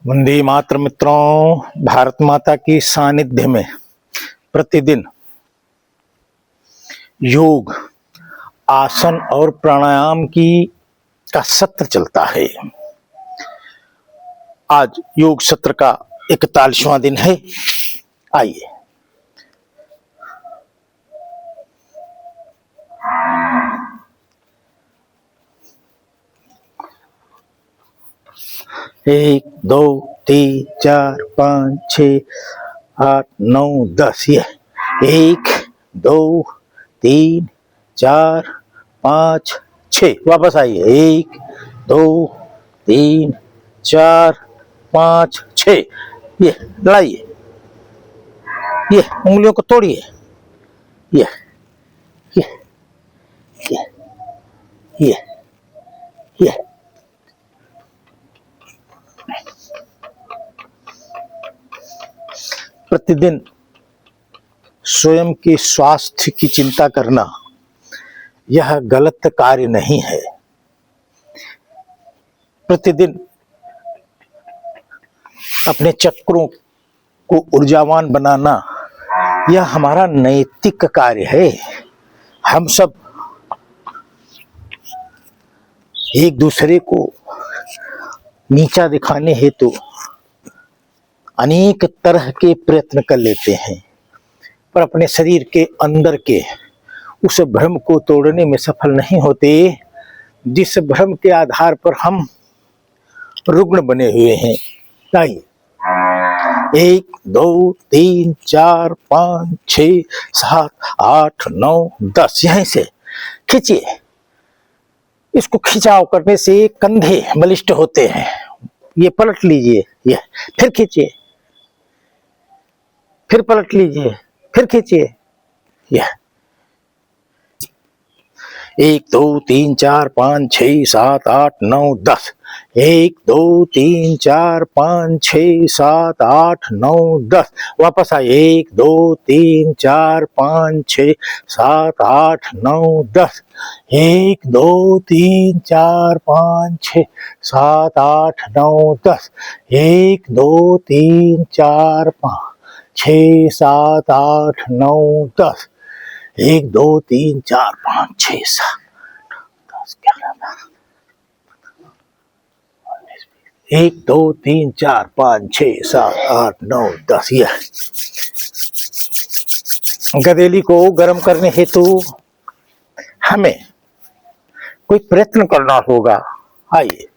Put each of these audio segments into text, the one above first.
वंदे मातरम मित्रों, भारत माता की सानिध्य में प्रतिदिन योग, आसन और प्राणायाम का सत्र चलता है। आज योग सत्र का 41वां दिन है। आइए एक दो तीन चार पाँच 6 8 9 10। ये 1 2 3 4 5 6। वापस आइए 1 2 3 4 5 6। ये लाइए, ये उंगलियों को तोड़िए। ये ये ये ये ये प्रतिदिन स्वयं के स्वास्थ्य की चिंता करना यह गलत कार्य नहीं है। प्रतिदिन अपने चक्रों को ऊर्जावान बनाना यह हमारा नैतिक कार्य है। हम सब एक दूसरे को नीचा दिखाने हेतु अनेक तरह के प्रयत्न कर लेते हैं, पर अपने शरीर के अंदर के उस भ्रम को तोड़ने में सफल नहीं होते, जिस भ्रम के आधार पर हम रुग्ण बने हुए हैं। आइए 1 2 3 4 5 6 7 8 9 10। यहीं से खींचिए। इसको खिंचाव करने से कंधे बलिष्ठ होते हैं। ये पलट लीजिए, ये फिर खींचिए, फिर पलट लीजिए, फिर खींचिए। यह 1 2 3 4 5 6 7 8 9 10। 1 2 3 4 5 6 7 8 9 10। वापस आए 1 2 3 4 5 6 7 8 9 10। 1 2 3 4 5 6 7 8 9 10। 1 2 3 4 5 6 7 8 9 10। 1 2 3 4 5 6 7 10 11 12। 1 2 3 4 5 6 7 8 9 10। यह गदेली को गर्म करने हेतु हमें कोई प्रयत्न करना होगा। आइए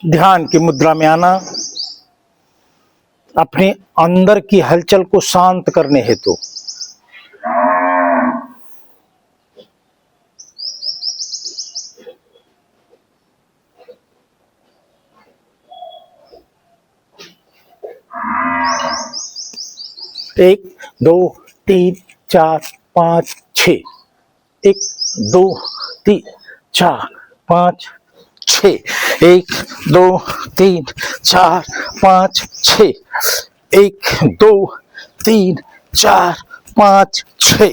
ध्यान की मुद्रा में आना, अपने अंदर की हलचल को शांत करने हेतु एक दो तीन चार पाँच 6। 1 2 3 4 5 6। 1 2 3 4 5 6। 1 2 3 4 5 6।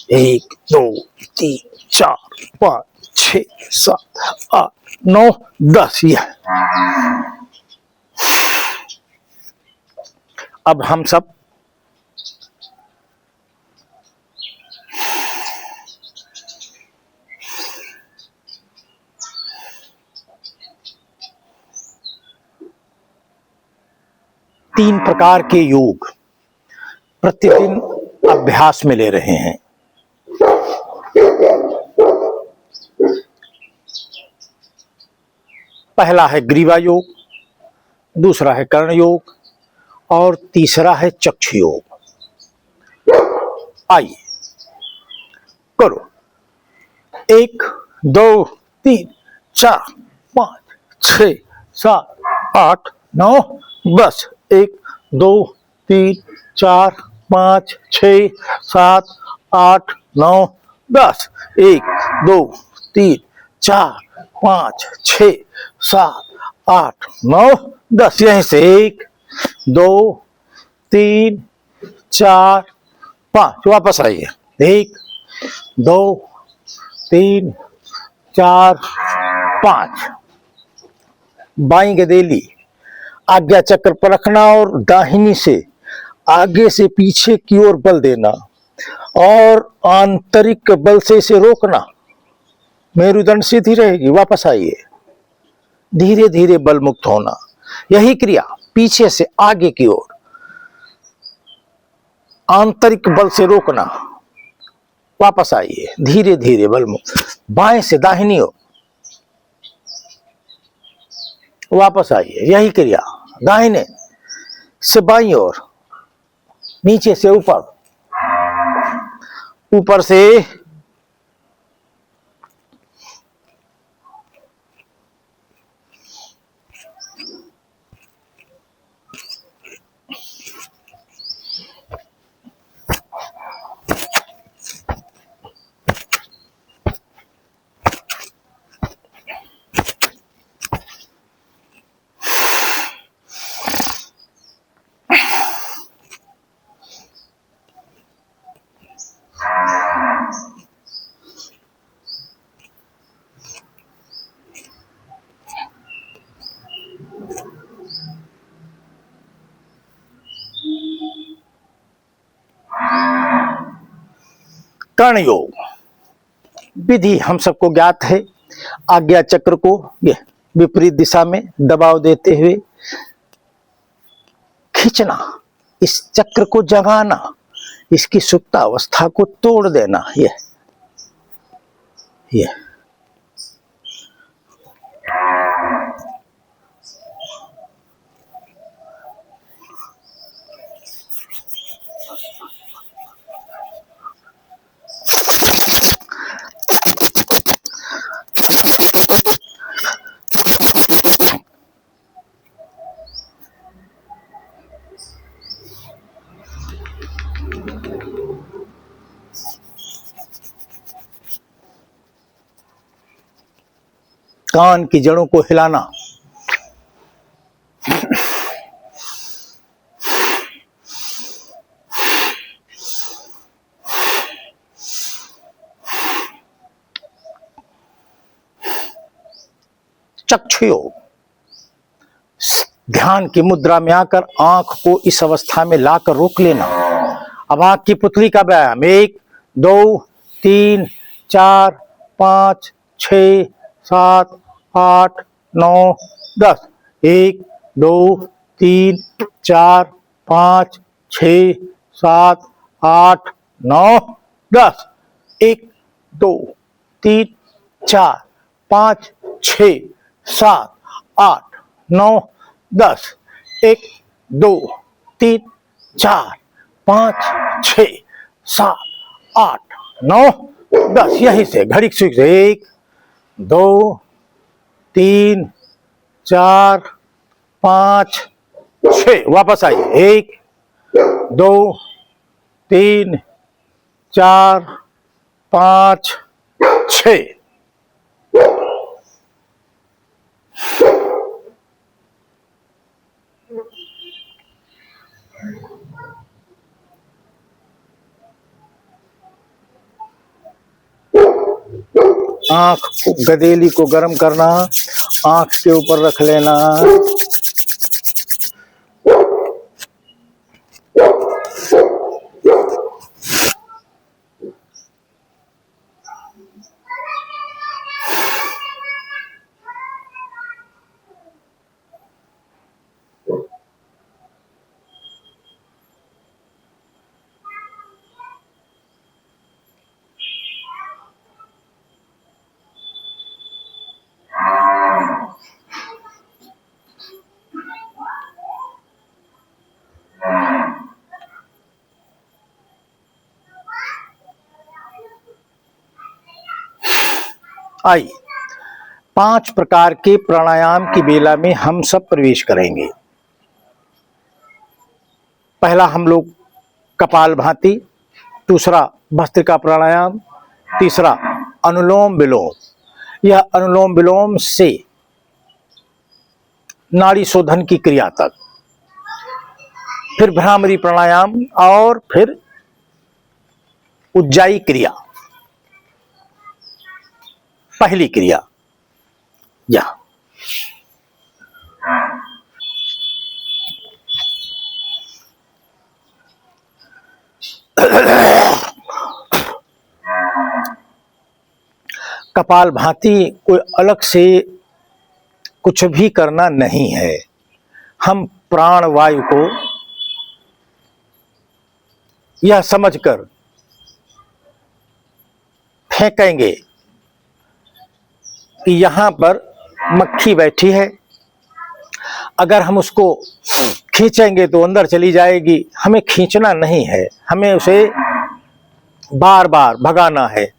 एक दो तीन चार पाँच छः सात आठ नौ 10। यह अब हम सब तीन प्रकार के योग प्रतिदिन अभ्यास में ले रहे हैं। पहला है ग्रीवा योग, दूसरा है कर्ण योग और तीसरा है चक्षु योग। आइए करो। 1 2 3 4 5 6 7 8 9 10। 1 2 3 4 5 6 7 8 9 10। 1 2 3 4 5 6 7 8 9 10। यहीं से 1 2 3 4 5 वापस आइए। 1 2 3 4 5। बाई गदेली आज्ञा चक्र पर रखना और दाहिनी से आगे से पीछे की ओर बल देना और आंतरिक बल से इसे रोकना। मेरुदंड सीधी रहेगी। वापस आइए। धीरे धीरे बल मुक्त होना। यही क्रिया पीछे से आगे की ओर आंतरिक बल से रोकना। वापस आइए। धीरे धीरे बल मुक्त। बाएं से दाहिनी ओर वापस आइए। यही क्रिया दाहिने से बाईं ओर, नीचे से ऊपर, ऊपर से कर्ण योग। विधि हम सबको ज्ञात है। आज्ञा चक्र को विपरीत दिशा में दबाव देते हुए खींचना, इस चक्र को जगाना, इसकी सुप्तावस्था को तोड़ देना। यह कान की जड़ों को हिलाना। चक्षु योग। ध्यान की मुद्रा में आकर आंख को इस अवस्था में लाकर रोक लेना। अब आंख की पुतली का व्यायाम। 1 2 3 4 5 6 7 8 9 10। 1 2 3 4 5 6 7 8 9 10। 1 2 3 4 5 6 7 8 9 10। 1 2 3 4 5 6 7 8 9 10। यहीं से घड़ी से 1 2 3 4 5 6। वापस आइए। 1 2 3 4 5 6। गदेली को गर्म करना, आंख के ऊपर रख लेना। आइए 5 प्रकार के प्राणायाम की बेला में हम सब प्रवेश करेंगे। पहला हम लोग कपालभाति, दूसरा भस्त्रिका प्राणायाम, तीसरा अनुलोम विलोम। यह अनुलोम विलोम से नाड़ी शोधन की क्रिया तक, फिर भ्रामरी प्राणायाम और फिर उज्जाई क्रिया। पहली क्रिया यह कपालभाति कोई अलग से कुछ भी करना नहीं है। हम प्राण वायु को यह समझकर फेंकेंगे कि यहां पर मक्खी बैठी है, अगर हम उसको खींचेंगे तो अंदर चली जाएगी। हमें खींचना नहीं है, हमें उसे बार बार भगाना है।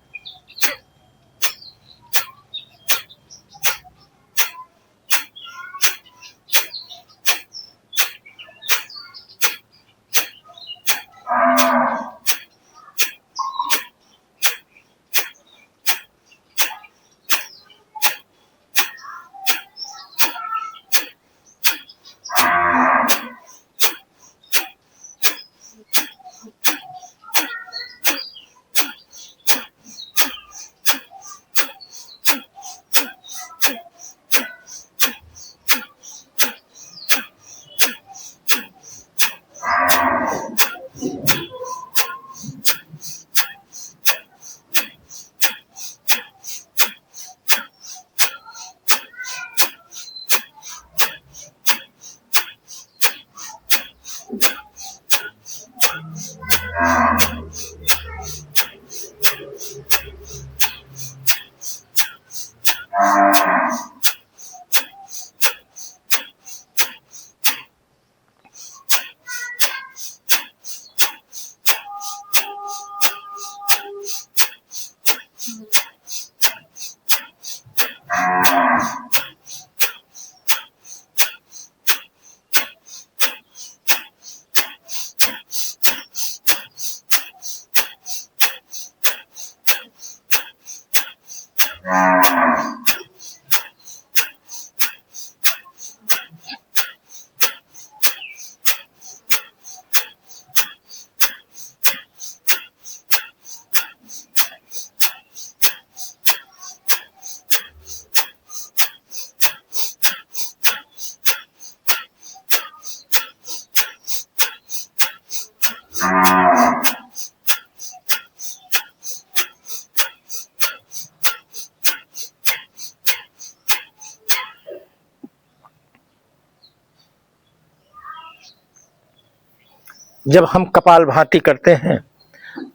जब हम कपालभाति करते हैं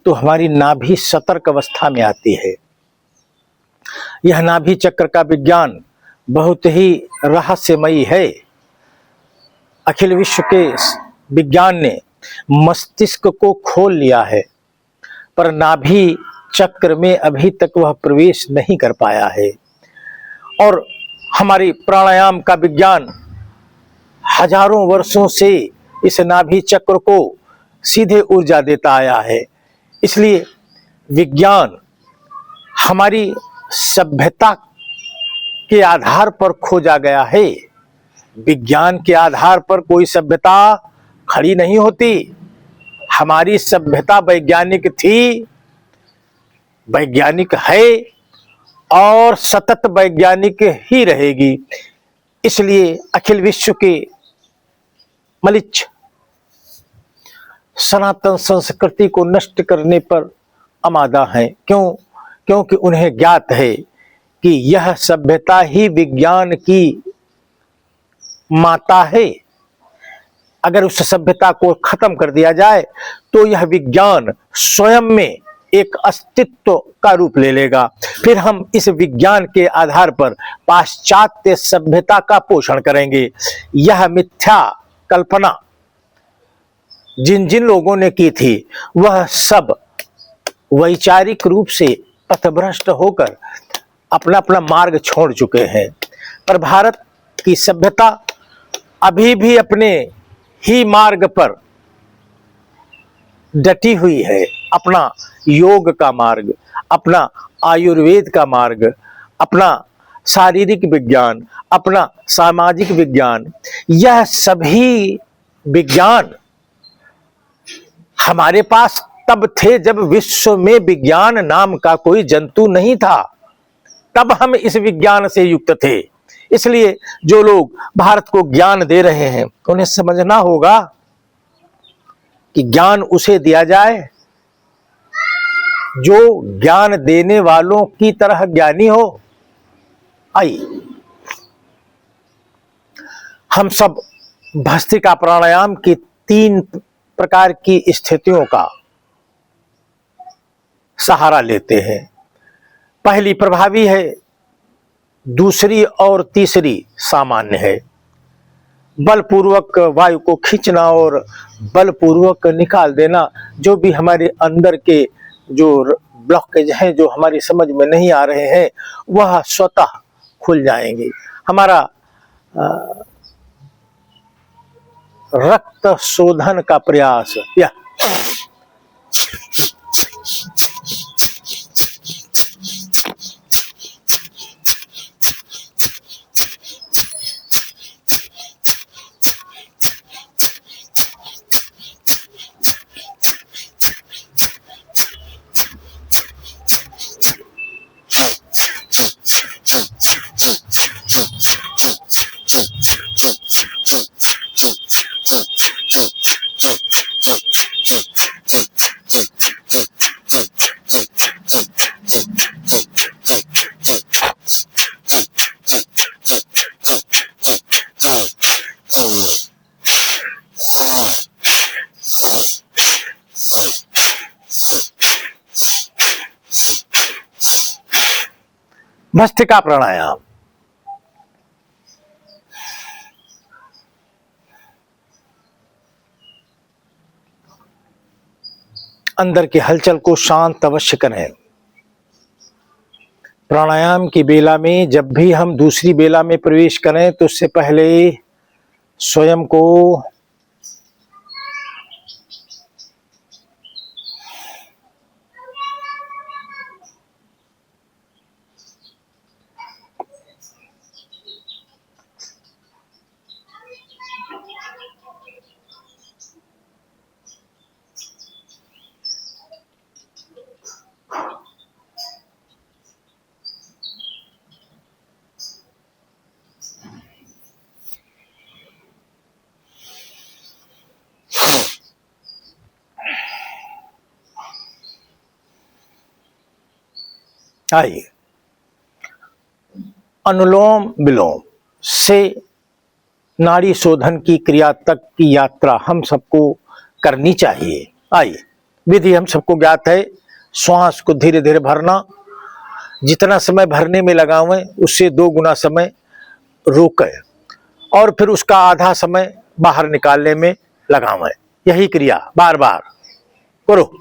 तो हमारी नाभि सतर्क अवस्था में आती है। यह नाभि चक्र का विज्ञान बहुत ही रहस्यमयी है। अखिल विश्व के विज्ञान ने मस्तिष्क को खोल लिया है, पर नाभि चक्र में अभी तक वह प्रवेश नहीं कर पाया है। और हमारी प्राणायाम का विज्ञान हजारों वर्षों से इस नाभि चक्र को सीधे ऊर्जा देता आया है। इसलिए विज्ञान हमारी सभ्यता के आधार पर खोजा गया है। विज्ञान के आधार पर कोई सभ्यता खड़ी नहीं होती। हमारी सभ्यता वैज्ञानिक थी, वैज्ञानिक है और सतत वैज्ञानिक ही रहेगी। इसलिए अखिल विश्व के मलिच्छ सनातन संस्कृति को नष्ट करने पर आमादा हैं। क्यों? क्योंकि उन्हें ज्ञात है कि यह सभ्यता ही विज्ञान की माता है। अगर उस सभ्यता को खत्म कर दिया जाए तो यह विज्ञान स्वयं में एक अस्तित्व का रूप ले लेगा। फिर हम इस विज्ञान के आधार पर पाश्चात्य सभ्यता का पोषण करेंगे। यह मिथ्या कल्पना जिन जिन लोगों ने की थी वह सब वैचारिक रूप से पथभ्रष्ट होकर अपना अपना मार्ग छोड़ चुके हैं। पर भारत की सभ्यता अभी भी अपने ही मार्ग पर डटी हुई है। अपना योग का मार्ग, अपना आयुर्वेद का मार्ग, अपना शारीरिक विज्ञान, अपना सामाजिक विज्ञान, यह सभी विज्ञान हमारे पास तब थे जब विश्व में विज्ञान नाम का कोई जंतु नहीं था। तब हम इस विज्ञान से युक्त थे। इसलिए जो लोग भारत को ज्ञान दे रहे हैं उन्हें समझना होगा कि ज्ञान उसे दिया जाए जो ज्ञान देने वालों की तरह ज्ञानी हो। आइए हम सब भस्त्रिका प्राणायाम की 3 प्रकार की स्थितियों का सहारा लेते हैं। पहली प्रभावी है, दूसरी और तीसरी सामान्य है। बलपूर्वक वायु को खींचना और बलपूर्वक निकाल देना, जो भी हमारे अंदर के जो ब्लॉकेज हैं, जो हमारी समझ में नहीं आ रहे हैं, वह स्वतः खुल जाएंगे। हमारा रक्त शोधन का प्रयास यह भस्त्रिका प्राणायाम। अंदर की हलचल को शांत अवश्य करें। प्राणायाम की बेला में जब भी हम दूसरी बेला में प्रवेश करें तो उससे पहले स्वयं को आइए अनुलोम विलोम से नाड़ी शोधन की क्रिया तक की यात्रा हम सबको करनी चाहिए। आइए, विधि हम सबको ज्ञात है। श्वास को धीरे धीरे भरना, जितना समय भरने में लगावें उससे 2 गुना समय रोकें और फिर उसका आधा समय बाहर निकालने में लगावें। यही क्रिया बार बार करो।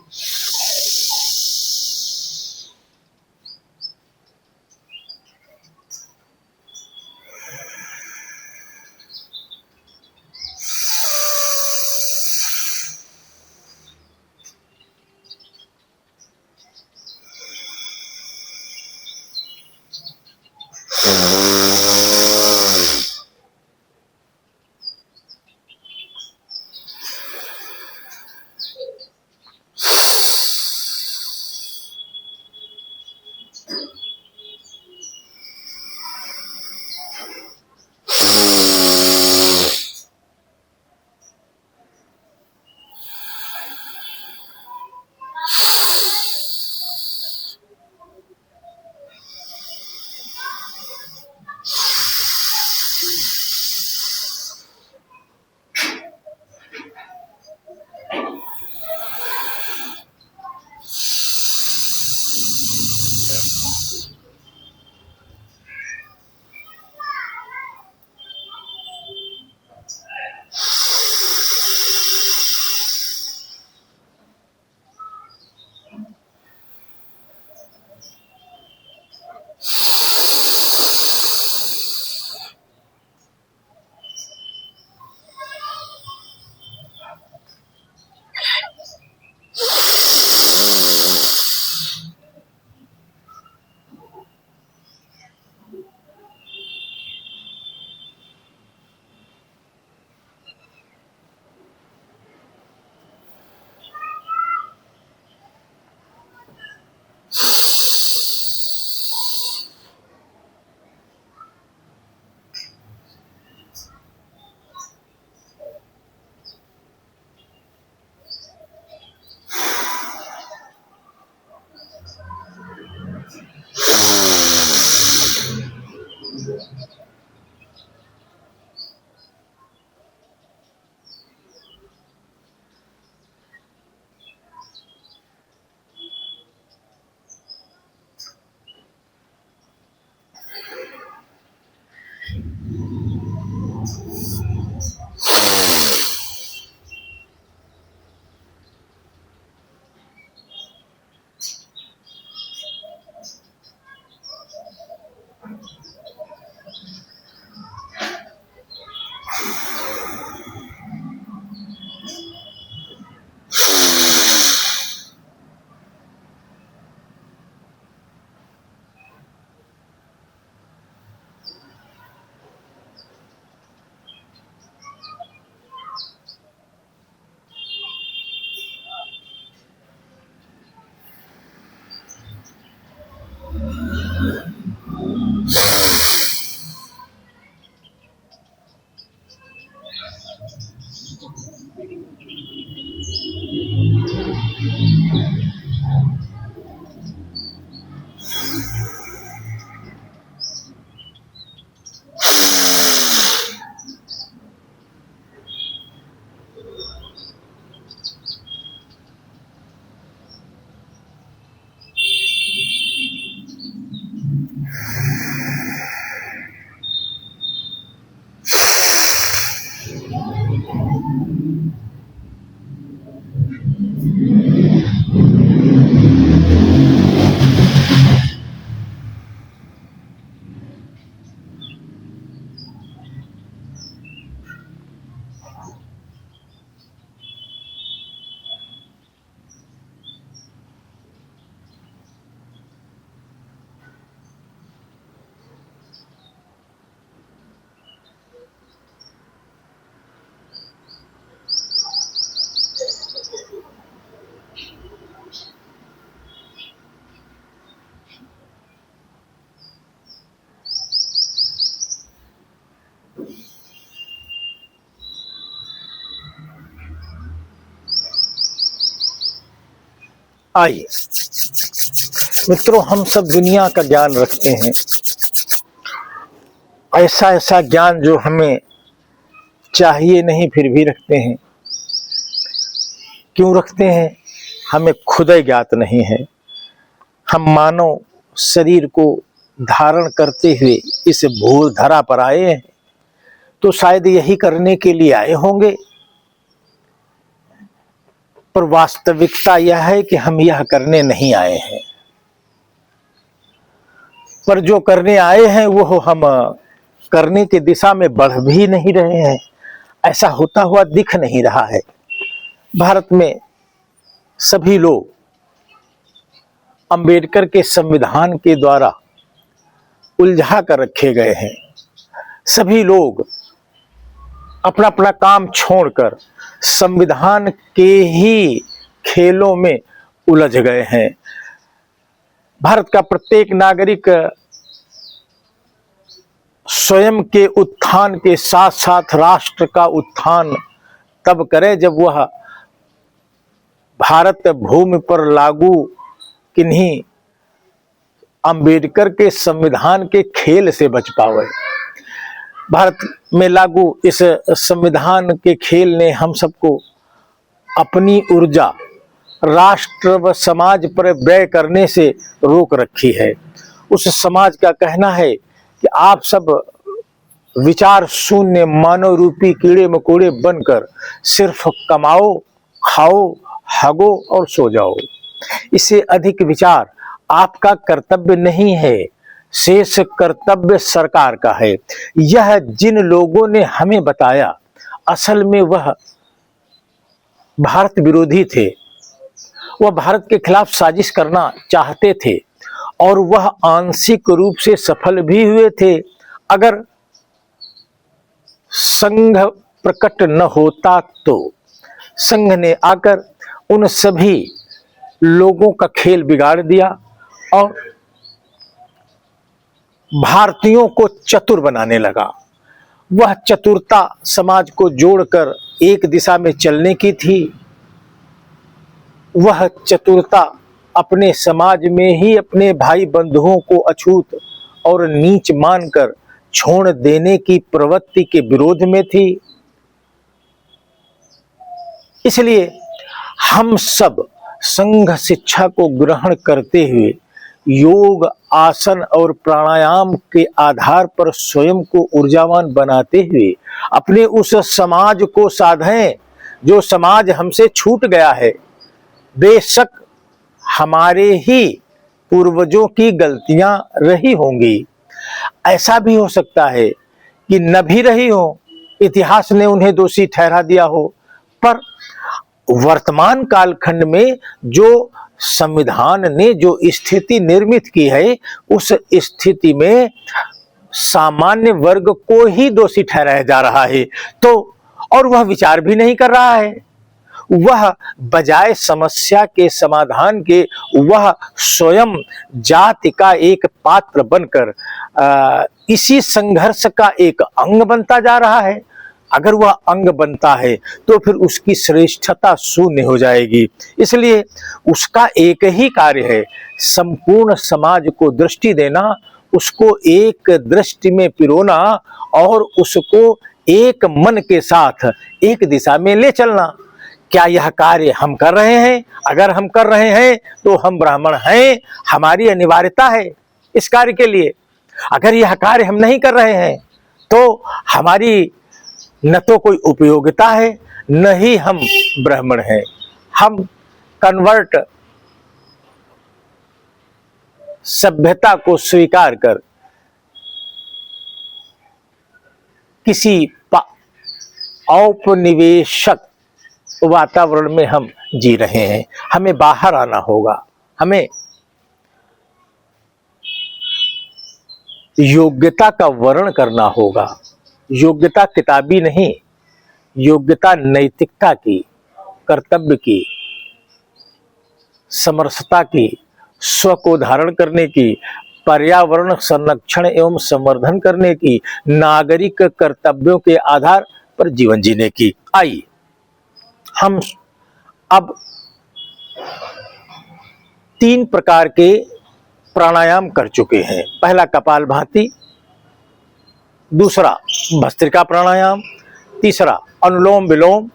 आइए मित्रों, हम सब दुनिया का ज्ञान रखते हैं, ऐसा ऐसा ज्ञान जो हमें चाहिए नहीं फिर भी रखते हैं। क्यों रखते हैं? हमें खुद ज्ञात नहीं है। हम मानव शरीर को धारण करते हुए इस भूल धरा पर आए हैं, तो शायद यही करने के लिए आए होंगे, पर वास्तविकता यह है कि हम यह करने नहीं आए हैं। पर जो करने आए हैं वो हम करने की दिशा में बढ़ भी नहीं रहे हैं, ऐसा होता हुआ दिख नहीं रहा है। भारत में सभी लोग अंबेडकर के संविधान के द्वारा उलझा कर रखे गए हैं। सभी लोग अपना अपना काम छोड़कर संविधान के ही खेलों में उलझ गए हैं। भारत का प्रत्येक नागरिक स्वयं के उत्थान के साथ साथ राष्ट्र का उत्थान तब करे जब वह भारत भूमि पर लागू किन्हीं अंबेडकर के संविधान के खेल से बच पावे। भारत में लागू इस संविधान के खेल ने हम सबको अपनी ऊर्जा राष्ट्र व समाज पर व्यय करने से रोक रखी है। उस समाज का कहना है कि आप सब विचार शून्य मानव रूपी कीड़े मकोड़े बनकर सिर्फ कमाओ, खाओ, हगो और सो जाओ। इससे अधिक विचार आपका कर्तव्य नहीं है, शेष कर्तव्य सरकार का है। यह जिन लोगों ने हमें बताया, असल में वह भारत विरोधी थे। वह भारत के खिलाफ साजिश करना चाहते थे और वह आंशिक रूप से सफल भी हुए थे। अगर संघ प्रकट न होता तो संघ ने आकर उन सभी लोगों का खेल बिगाड़ दिया और भारतीयों को चतुर बनाने लगा। वह चतुरता समाज को जोड़कर एक दिशा में चलने की थी। वह चतुरता अपने समाज में ही अपने भाई बंधुओं को अछूत और नीच मानकर छोड़ देने की प्रवृत्ति के विरोध में थी। इसलिए हम सब संघ शिक्षा को ग्रहण करते हुए योग, आसन और प्राणायाम के आधार पर स्वयं को ऊर्जावान बनाते हुए अपने उस समाज को साधें जो समाज हमसे छूट गया है। बेशक हमारे ही पूर्वजों की गलतियां रही होंगी, ऐसा भी हो सकता है कि न भी रही हो, इतिहास ने उन्हें दोषी ठहरा दिया हो, पर वर्तमान कालखंड में जो संविधान ने जो स्थिति निर्मित की है, उस स्थिति में सामान्य वर्ग को ही दोषी ठहराया जा रहा है। तो और वह विचार भी नहीं कर रहा है। वह बजाय समस्या के समाधान के वह स्वयं जाति का एक पात्र बनकर इसी संघर्ष का एक अंग बनता जा रहा है। अगर वह अंग बनता है तो फिर उसकी श्रेष्ठता शून्य हो जाएगी। इसलिए उसका एक ही कार्य है, संपूर्ण समाज को दृष्टि देना, उसको एक दृष्टि में पिरोना और उसको एक मन के साथ एक दिशा में ले चलना। क्या यह कार्य हम कर रहे हैं? अगर हम कर रहे हैं तो हम ब्राह्मण हैं, हमारी अनिवार्यता है इस कार्य के लिए। अगर यह कार्य हम नहीं कर रहे हैं तो हमारी न तो कोई उपयोगिता है, नहीं हम ब्राह्मण हैं, हम कन्वर्ट सभ्यता को स्वीकार कर किसी औपनिवेशक वातावरण में हम जी रहे हैं। हमें बाहर आना होगा, हमें योग्यता का वर्ण करना होगा। योग्यता किताबी नहीं, योग्यता नैतिकता की, कर्तव्य की, समरसता की, स्व को धारण करने की, पर्यावरण संरक्षण एवं संवर्धन करने की, नागरिक कर्तव्यों के आधार पर जीवन जीने की। आइए हम अब 3 प्रकार के प्राणायाम कर चुके हैं। पहला कपालभाति, दूसरा भस्त्रिका प्राणायाम, तीसरा अनुलोम विलोम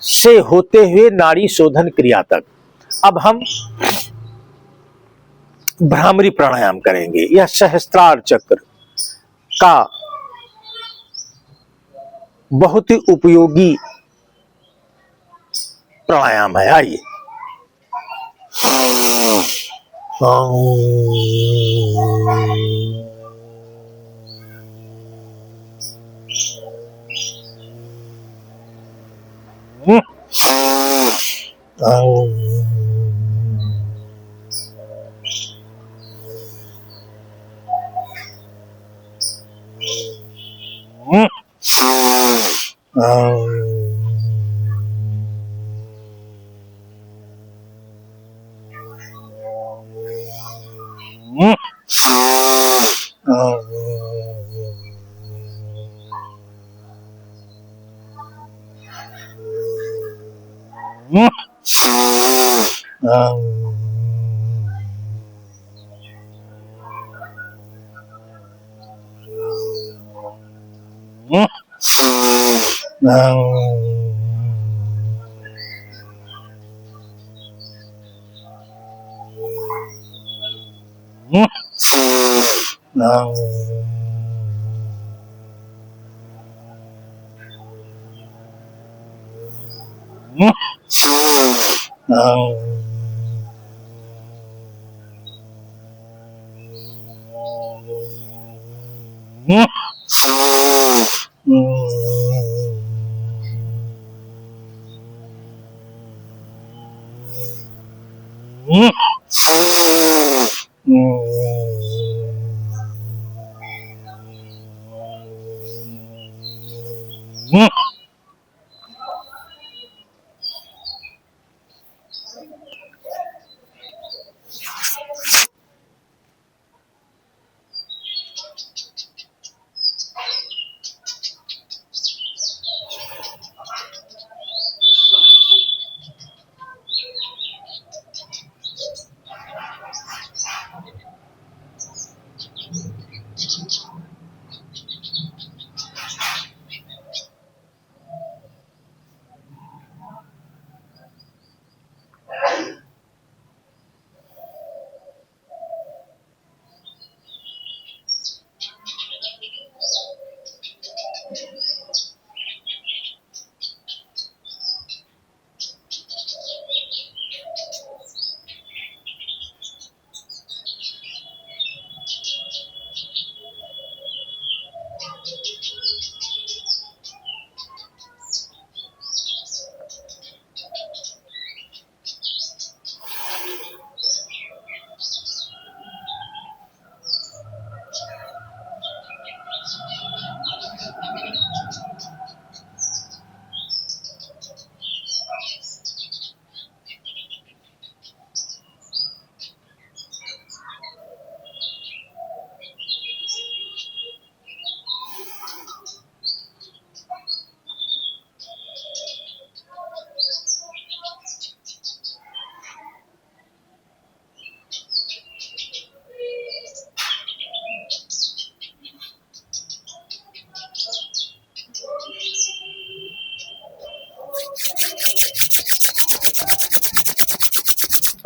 से होते हुए नाड़ी शोधन क्रिया तक। अब हम भ्रामरी प्राणायाम करेंगे। यह सहस्त्रार चक्र का बहुत ही उपयोगी प्राणायाम है। आइए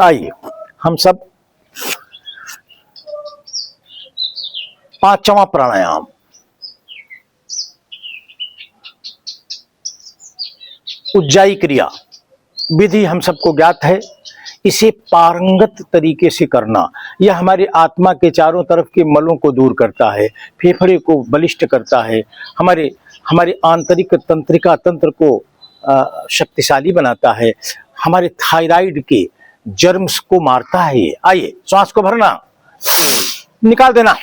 आइए हम सब 5वां प्राणायाम उज्जाई क्रिया विधि हम सबको ज्ञात है। इसे पारंगत तरीके से करना, यह हमारी आत्मा के चारों तरफ के मलों को दूर करता है, फेफड़े को बलिष्ठ करता है, हमारे हमारे आंतरिक तंत्रिका तंत्र को शक्तिशाली बनाता है, हमारे थायराइड के जर्म्स को मारता है। ये आइए, श्वास को भरना, निकाल देना।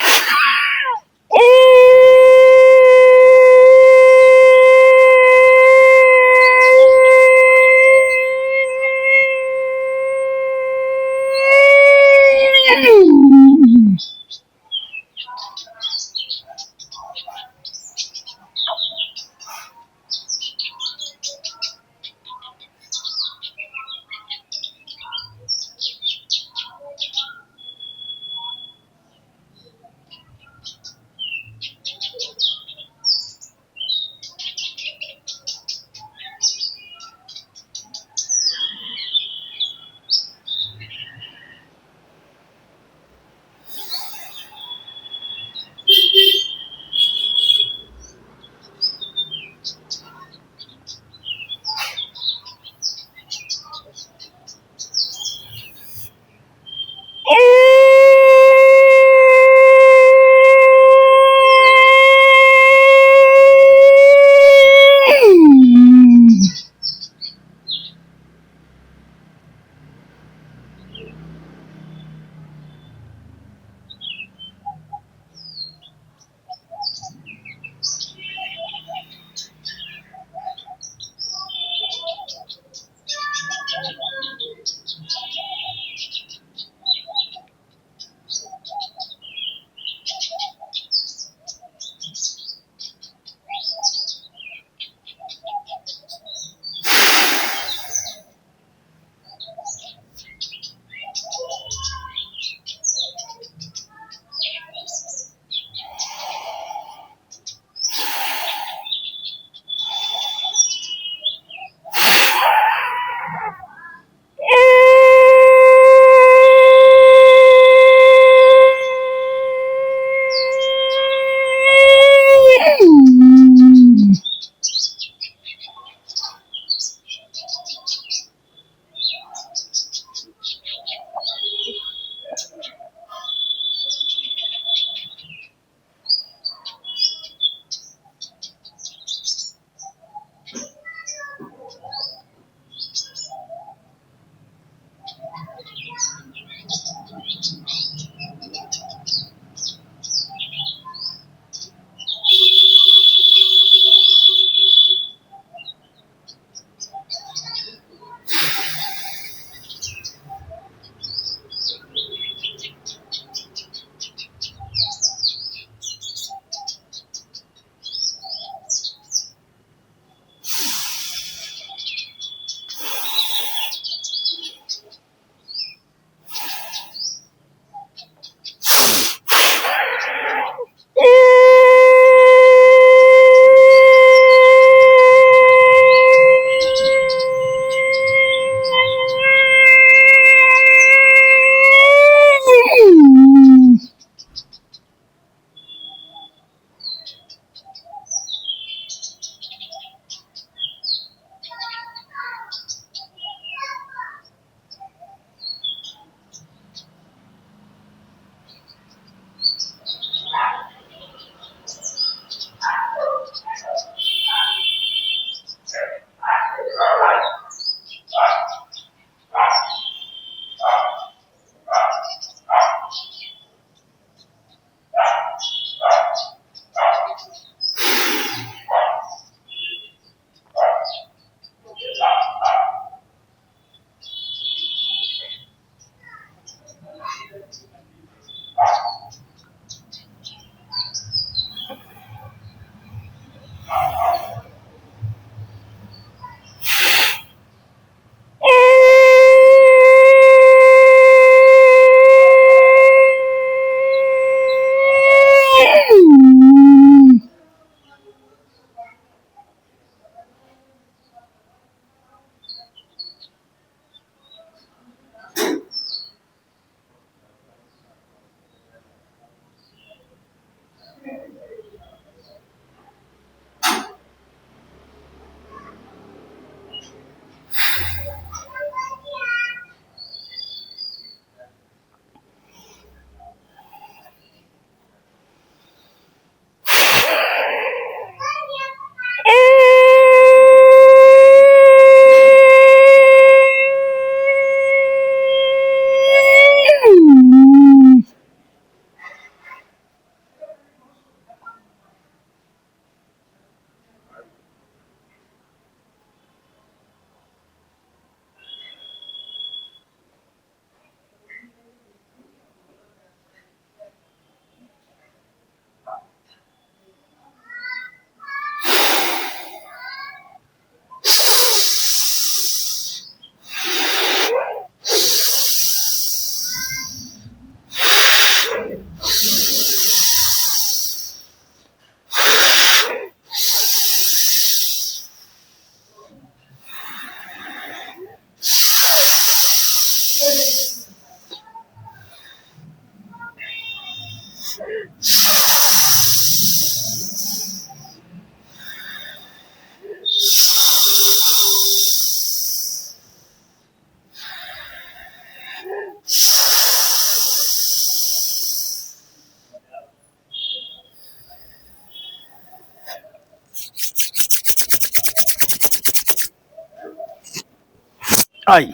आई,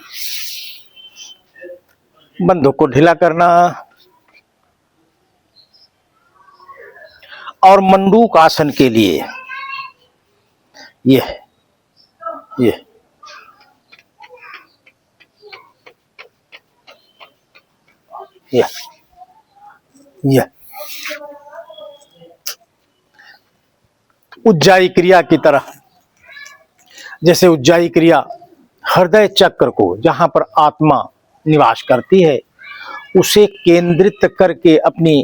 बंधों को ढीला करना और मंडूक आसन के लिए ये ये ये उज्जाई क्रिया की तरह, जैसे उज्जाई क्रिया हृदय चक्र को, जहां पर आत्मा निवास करती है, उसे केंद्रित करके अपनी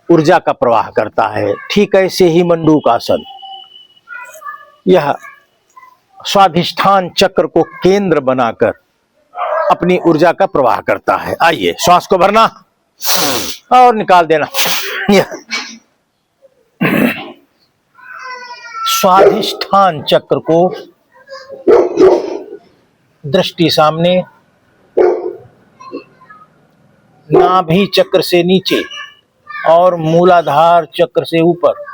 ऊर्जा का प्रवाह करता है। ठीक ऐसे ही मंडूक आसन यह स्वाधिष्ठान चक्र को केंद्र बनाकर अपनी ऊर्जा का प्रवाह करता है। आइए, श्वास को भरना और निकाल देना। यह स्वाधिष्ठान चक्र को दृष्टि सामने, नाभि चक्र से नीचे और मूलाधार चक्र से ऊपर।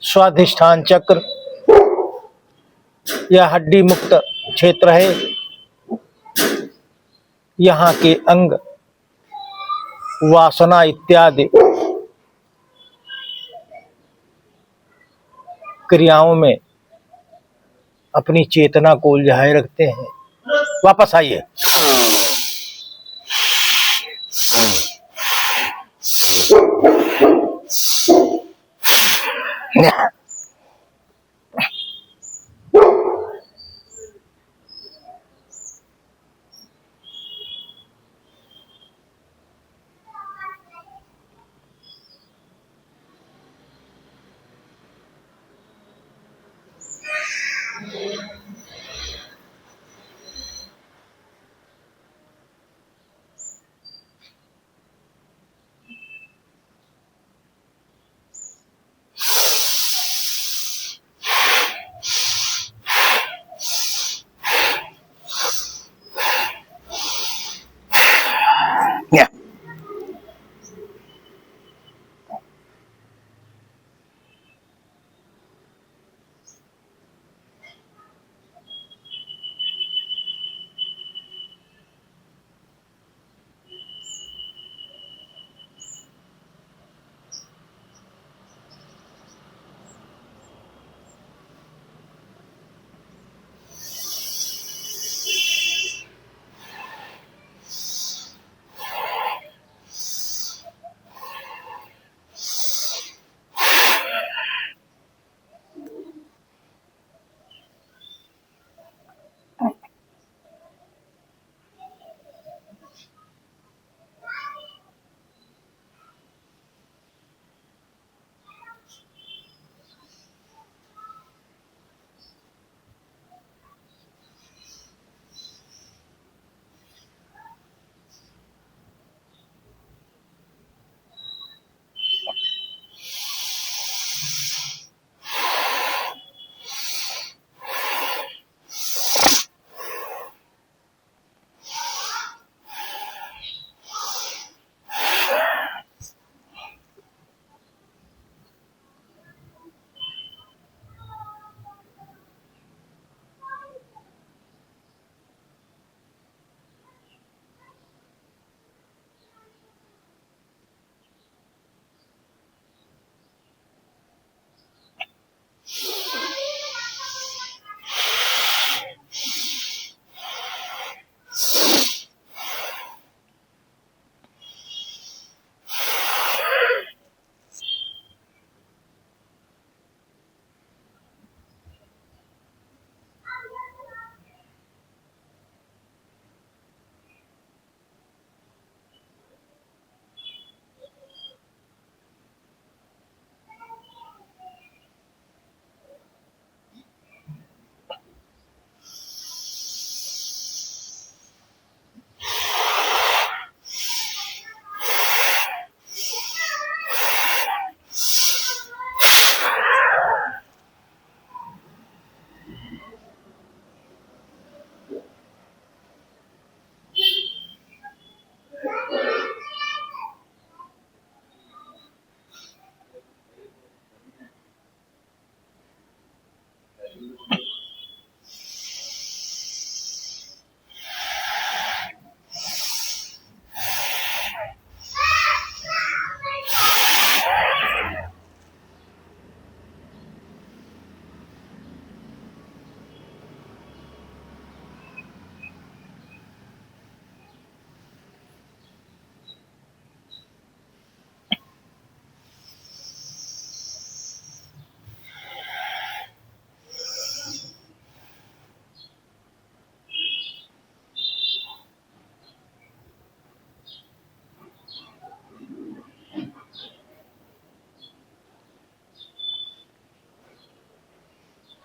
स्वाधिष्ठान चक्र यह हड्डी मुक्त क्षेत्र है। यहाँ के अंग, वासना इत्यादि क्रियाओं में अपनी चेतना को उलझाए रखते हैं। वापस आइए,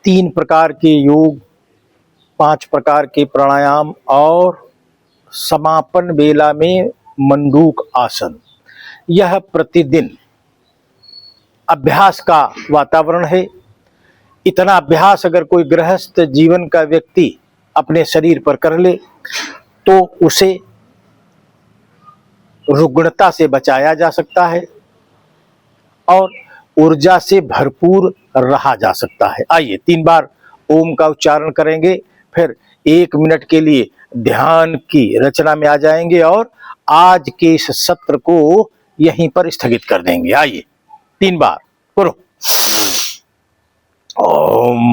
3 प्रकार के योग, 5 प्रकार के प्राणायाम और समापन बेला में मंडूक आसन। यह प्रतिदिन अभ्यास का वातावरण है। इतना अभ्यास अगर कोई गृहस्थ जीवन का व्यक्ति अपने शरीर पर कर ले तो उसे रुग्णता से बचाया जा सकता है और ऊर्जा से भरपूर रहा जा सकता है। आइए 3 बार ओम का उच्चारण करेंगे, फिर 1 मिनट के लिए ध्यान की रचना में आ जाएंगे और आज के इस सत्र को यहीं पर स्थगित कर देंगे। आइए 3 बार करो। ओम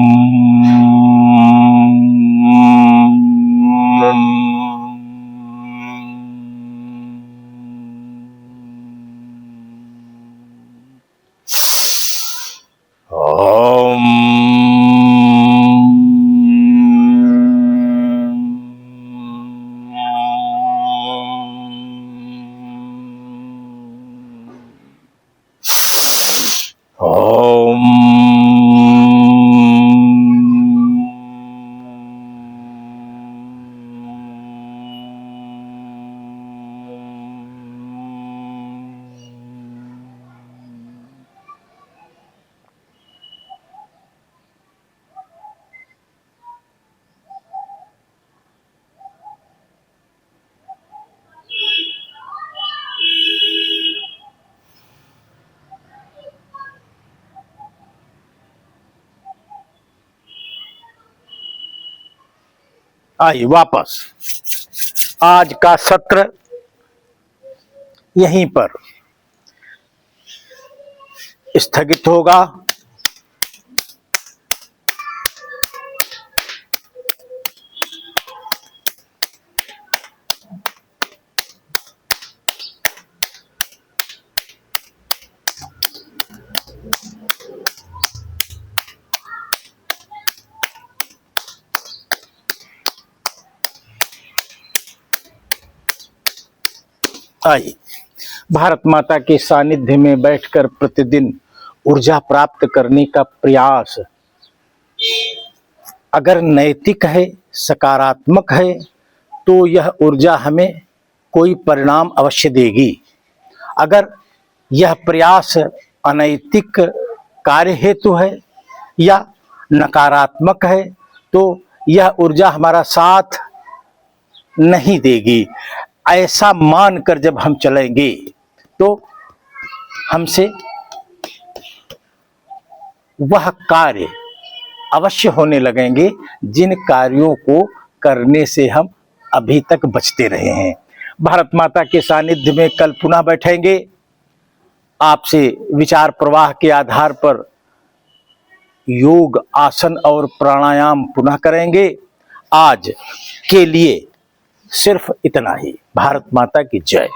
आइए वापस। आज का सत्र यहीं पर स्थगित होगा। आइए भारत माता के सानिध्य में बैठकर प्रतिदिन ऊर्जा प्राप्त करने का प्रयास अगर नैतिक है, सकारात्मक है, तो यह ऊर्जा हमें कोई परिणाम अवश्य देगी। अगर यह प्रयास अनैतिक कार्य हेतु है या नकारात्मक है तो यह ऊर्जा हमारा साथ नहीं देगी। ऐसा मानकर जब हम चलेंगे तो हमसे वह कार्य अवश्य होने लगेंगे जिन कार्यों को करने से हम अभी तक बचते रहे हैं। भारत माता के सानिध्य में कल पुनः बैठेंगे। आपसे विचार प्रवाह के आधार पर योग, आसन और प्राणायाम पुनः करेंगे। आज के लिए सिर्फ इतना ही। भारत माता की जय।